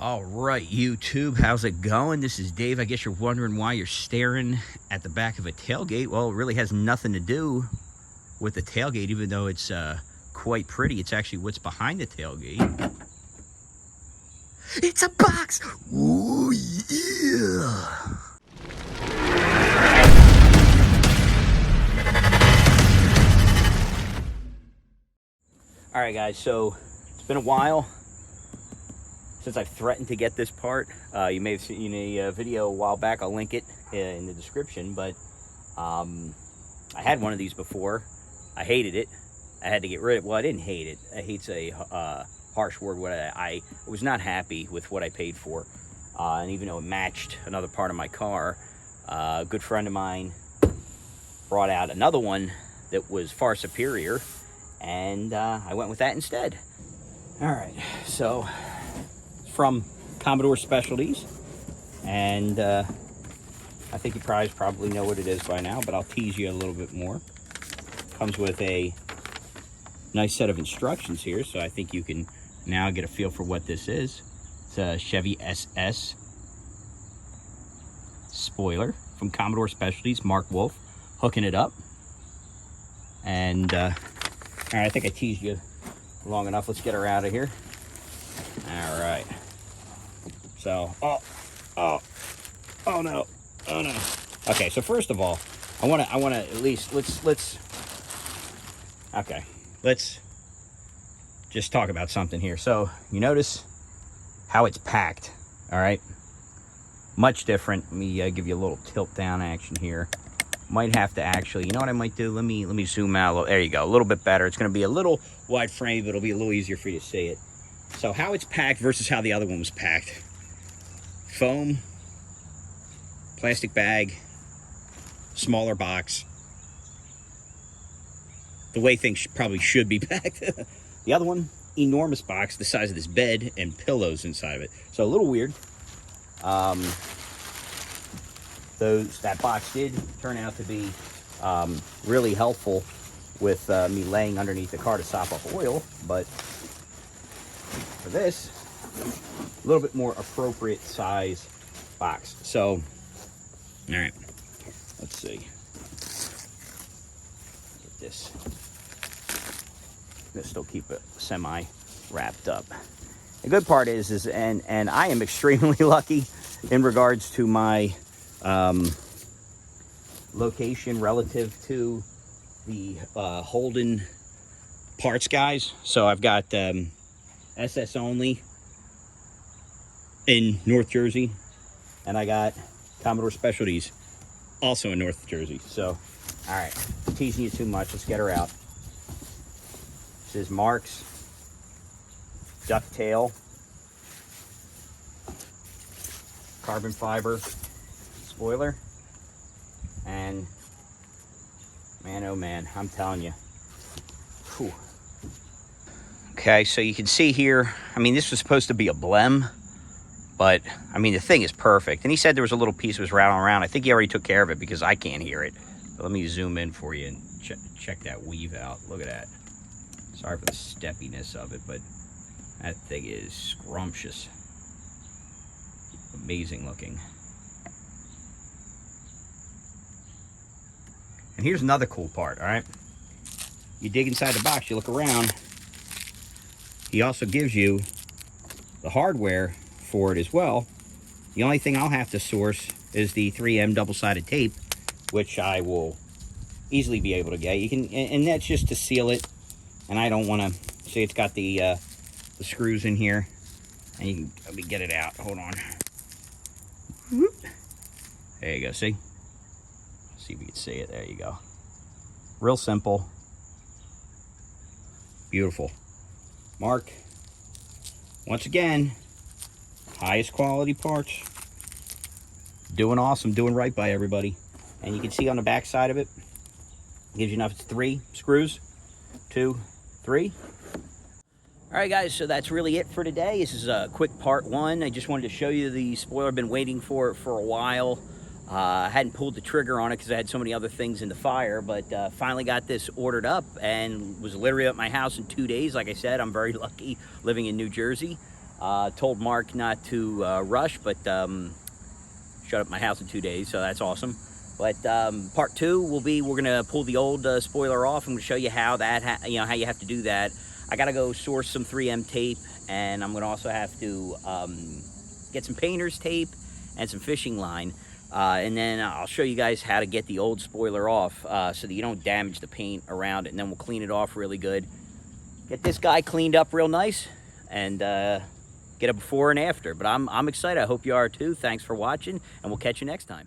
All right, YouTube, how's it going? This is Dave. I guess you're wondering why you're staring at the back of a tailgate. Well, it really has nothing to do with the tailgate, even though it's quite pretty. It's actually what's behind the tailgate. It's a box! Ooh, yeah! All right, guys, so it's been a while since I've threatened to get this part. You may have seen a video a while back. I'll link it in the description, but I had one of these before. I hated it. I had to get rid of it. Well, I didn't hate it. I hate's a harsh word. I was not happy with what I paid for. And even though it matched another part of my car, a good friend of mine brought out another one that was far superior, and I went with that instead. All right, so from Commodore Specialties, and I think you probably know what it is by now, but I'll tease you a little bit more. Comes with a nice set of instructions here, so I think you can now get a feel for what this is. It's a Chevy SS spoiler from Commodore Specialties, Mark Wolf, hooking it up. And all right, I think I teased you long enough. Let's get her out of here. All right. So, oh no. Okay, so first of all, I want to at least, let's just talk about something here. So, you notice how it's packed, all right? Much different. Let me give you a little tilt down action here. Might have to actually, you know what I might do? Let me zoom out a little. There you go, a little bit better. It's going to be a little wide frame, but it'll be a little easier for you to see it. So how it's packed versus how the other one was packed. Foam, plastic bag, smaller box. The way things probably should be packed. The other one, enormous box, the size of this bed, and pillows inside of it. So a little weird. That box did turn out to be really helpful with me laying underneath the car to sop up oil, but for this, a little bit more appropriate size box. So, all right, let's see. Get this. I'm gonna still keep it semi wrapped up. The good part is and I am extremely lucky in regards to my location relative to the Holden parts guys. So I've got SS only in North Jersey, and I got Commodore Specialties also in North Jersey. So, all right, I'm teasing you too much. Let's get her out. This is Mark's ducktail carbon fiber spoiler, and man, oh man, I'm telling you. Whew. Okay, so you can see here, I mean, this was supposed to be a blem, but I mean, the thing is perfect. And he said there was a little piece that was rattling around. I think he already took care of it because I can't hear it. But let me zoom in for you and check that weave out. Look at that. Sorry for the steppiness of it, but that thing is scrumptious. Amazing looking. And here's another cool part, all right? You dig inside the box, you look around. He also gives you the hardware for it as well. The only thing I'll have to source is the 3M double-sided tape, which I will easily be able to get. You can, and that's just to seal it. And I don't want to see, it's got the screws in here, and you can, let me get it out. Hold on. Whoop. There you go. See? See if you can see it. There you go. Real simple. Beautiful. Mark, once again, highest quality parts. Doing awesome, doing right by everybody. And you can see on the back side of it, gives you enough. It's 3 screws. 2, 3. All right, guys, so that's really it for today. This is a quick part 1. I just wanted to show you the spoiler. I've been waiting for it for a while. I hadn't pulled the trigger on it because I had so many other things in the fire, but finally got this ordered up and was literally at my house in 2 days. Like I said, I'm very lucky living in New Jersey. Told Mark not to rush, but shut up my house in 2 days, so that's awesome. But part 2 will be, we're gonna pull the old spoiler off. I'm gonna show you how that, how you have to do that. I gotta go source some 3M tape, and I'm gonna also have to get some painter's tape and some fishing line. And then I'll show you guys how to get the old spoiler off so that you don't damage the paint around it, and then we'll clean it off really good. Get this guy cleaned up real nice, and get a before and after. But I'm excited. I hope you are too. Thanks for watching, and we'll catch you next time.